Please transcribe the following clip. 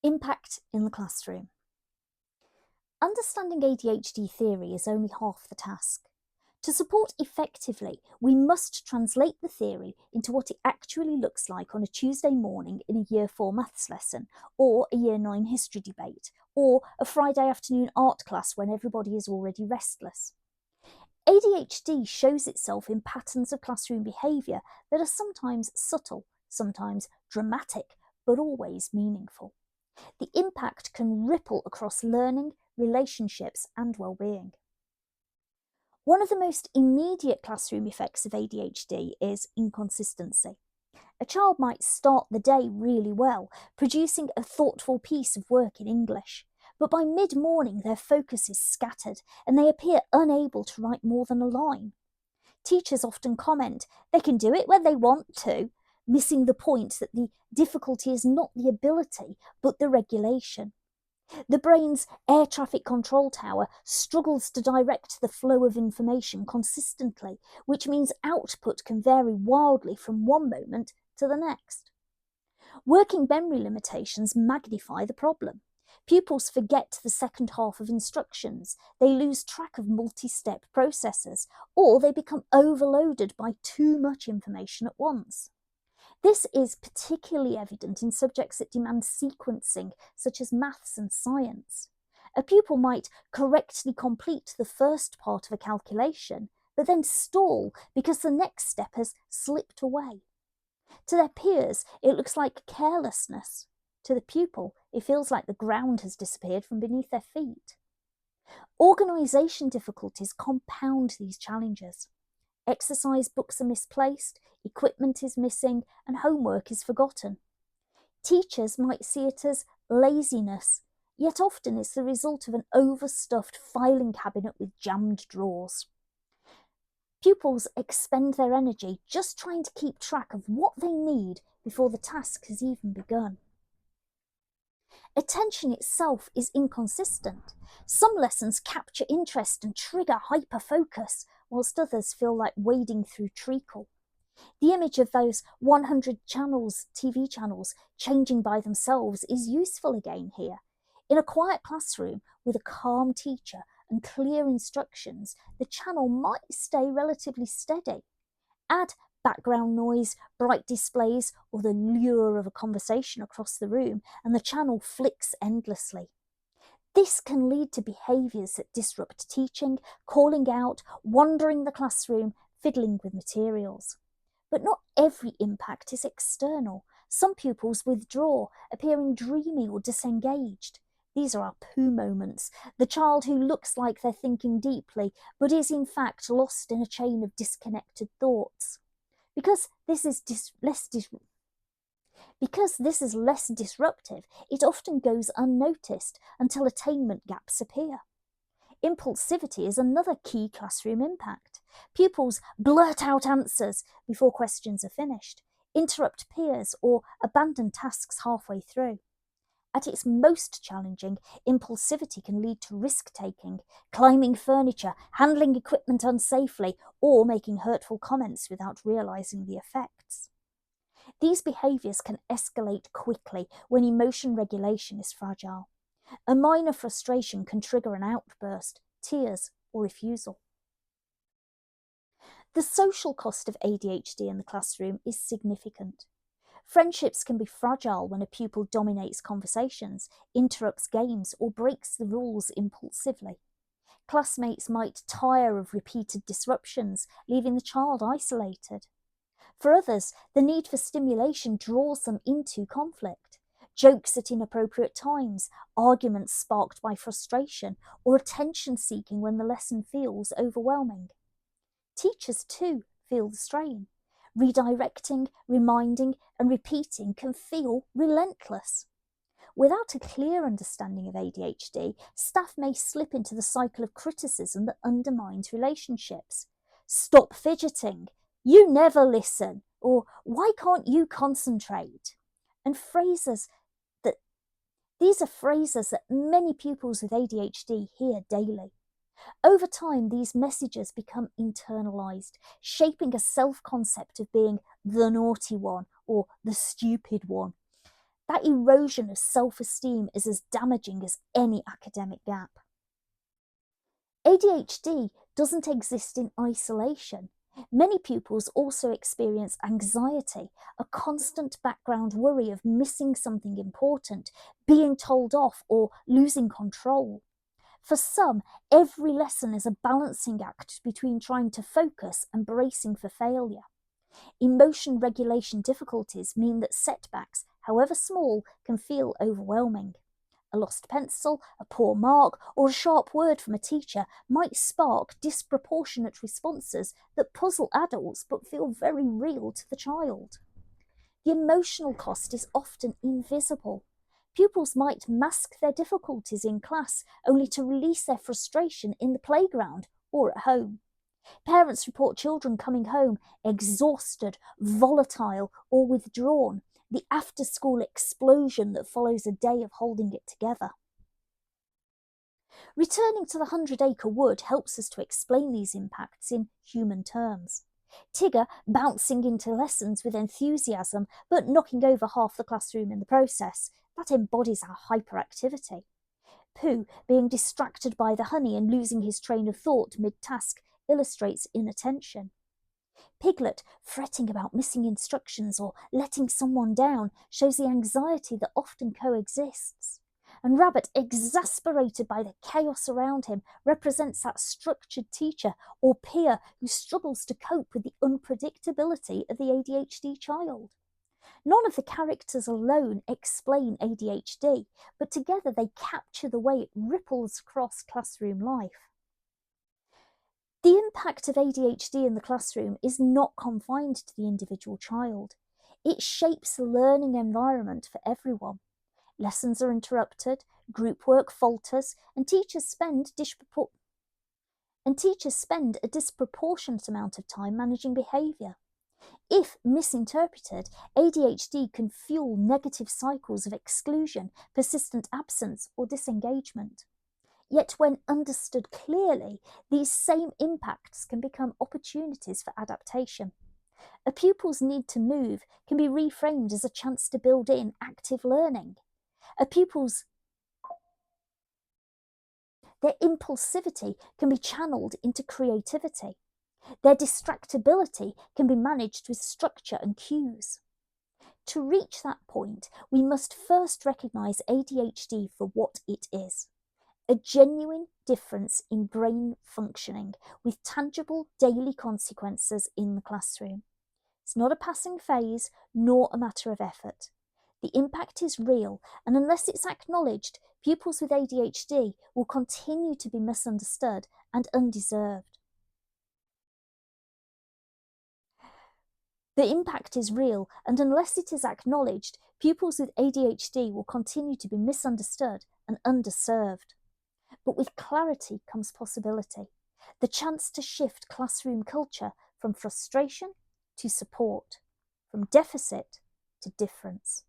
Impact in the classroom. Understanding ADHD theory is only half the task. To support effectively, we must translate the theory into what it actually looks like on a Tuesday morning in a Year 4 maths lesson, or a Year 9 history debate, or a Friday afternoon art class when everybody is already restless. ADHD shows itself in patterns of classroom behaviour that are sometimes subtle, sometimes dramatic, but always meaningful. The impact can ripple across learning, relationships, and well-being. One of the most immediate classroom effects of ADHD is inconsistency. A child might start the day really well, producing a thoughtful piece of work in English, but by mid-morning their focus is scattered and they appear unable to write more than a line. Teachers often comment, they can do it when they want to, missing the point that the difficulty is not the ability, but the regulation. The brain's air traffic control tower struggles to direct the flow of information consistently, which means output can vary wildly from one moment to the next. Working memory limitations magnify the problem. Pupils forget the second half of instructions, they lose track of multi-step processes, or they become overloaded by too much information at once. This is particularly evident in subjects that demand sequencing, such as maths and science. A pupil might correctly complete the first part of a calculation, but then stall because the next step has slipped away. To their peers, it looks like carelessness. To the pupil, it feels like the ground has disappeared from beneath their feet. Organisation difficulties compound these challenges. Exercise books are misplaced, equipment is missing, and homework is forgotten. Teachers might see it as laziness, yet often it's the result of an overstuffed filing cabinet with jammed drawers. Pupils expend their energy just trying to keep track of what they need before the task has even begun. Attention itself is inconsistent. Some lessons capture interest and trigger hyperfocus, whilst others feel like wading through treacle. The image of those 100 channels, TV channels, changing by themselves is useful again here. In a quiet classroom with a calm teacher and clear instructions, the channel might stay relatively steady. Add background noise, bright displays, or the lure of a conversation across the room, and the channel flicks endlessly. This can lead to behaviours that disrupt teaching, calling out, wandering the classroom, fiddling with materials. But not every impact is external. Some pupils withdraw, appearing dreamy or disengaged. These are our poo moments, the child who looks like they're thinking deeply, but is in fact lost in a chain of disconnected thoughts. Because this is less disruptive, it often goes unnoticed until attainment gaps appear. Impulsivity is another key classroom impact. Pupils blurt out answers before questions are finished, interrupt peers, or abandon tasks halfway through. At its most challenging, impulsivity can lead to risk-taking, climbing furniture, handling equipment unsafely, or making hurtful comments without realising the effects. These behaviours can escalate quickly when emotion regulation is fragile. A minor frustration can trigger an outburst, tears, or refusal. The social cost of ADHD in the classroom is significant. Friendships can be fragile when a pupil dominates conversations, interrupts games, or breaks the rules impulsively. Classmates might tire of repeated disruptions, leaving the child isolated. For others, the need for stimulation draws them into conflict. Jokes at inappropriate times, arguments sparked by frustration, or attention-seeking when the lesson feels overwhelming. Teachers, too, feel the strain. Redirecting, reminding, and repeating can feel relentless. Without a clear understanding of ADHD, staff may slip into the cycle of criticism that undermines relationships. Stop fidgeting, you never listen, or why can't you concentrate? And these are phrases that many pupils with ADHD hear daily. Over time, these messages become internalised, shaping a self-concept of being the naughty one or the stupid one. That erosion of self-esteem is as damaging as any academic gap. ADHD doesn't exist in isolation. Many pupils also experience anxiety, a constant background worry of missing something important, being told off, or losing control. For some, every lesson is a balancing act between trying to focus and bracing for failure. Emotion regulation difficulties mean that setbacks, however small, can feel overwhelming. A lost pencil, a poor mark, or a sharp word from a teacher might spark disproportionate responses that puzzle adults but feel very real to the child. The emotional cost is often invisible. Pupils might mask their difficulties in class only to release their frustration in the playground or at home. Parents report children coming home exhausted, volatile, or withdrawn, the after-school explosion that follows a day of holding it together. Returning to the 100-acre wood helps us to explain these impacts in human terms. Tigger bouncing into lessons with enthusiasm but knocking over half the classroom in the process, that embodies our hyperactivity. Pooh being distracted by the honey and losing his train of thought mid-task illustrates inattention. Piglet fretting about missing instructions or letting someone down shows the anxiety that often coexists. And Rabbit, exasperated by the chaos around him, represents that structured teacher or peer who struggles to cope with the unpredictability of the ADHD child. None of the characters alone explain ADHD, but together they capture the way it ripples across classroom life. The impact of ADHD in the classroom is not confined to the individual child. It shapes the learning environment for everyone. Lessons are interrupted, group work falters, and teachers spend a disproportionate amount of time managing behaviour. If misinterpreted, ADHD can fuel negative cycles of exclusion, persistent absence, or disengagement. Yet when understood clearly, these same impacts can become opportunities for adaptation. A pupil's need to move can be reframed as a chance to build in active learning. Their impulsivity can be channeled into creativity. Their distractibility can be managed with structure and cues. To reach that point, we must first recognise ADHD for what it is: a genuine difference in brain functioning with tangible daily consequences in the classroom. It's not a passing phase, nor a matter of effort. The impact is real, and unless it's acknowledged, pupils with ADHD will continue to be misunderstood and undeserved. The impact is real, and unless it is acknowledged, pupils with ADHD will continue to be misunderstood and underserved. But with clarity comes possibility, the chance to shift classroom culture from frustration to support, from deficit to difference.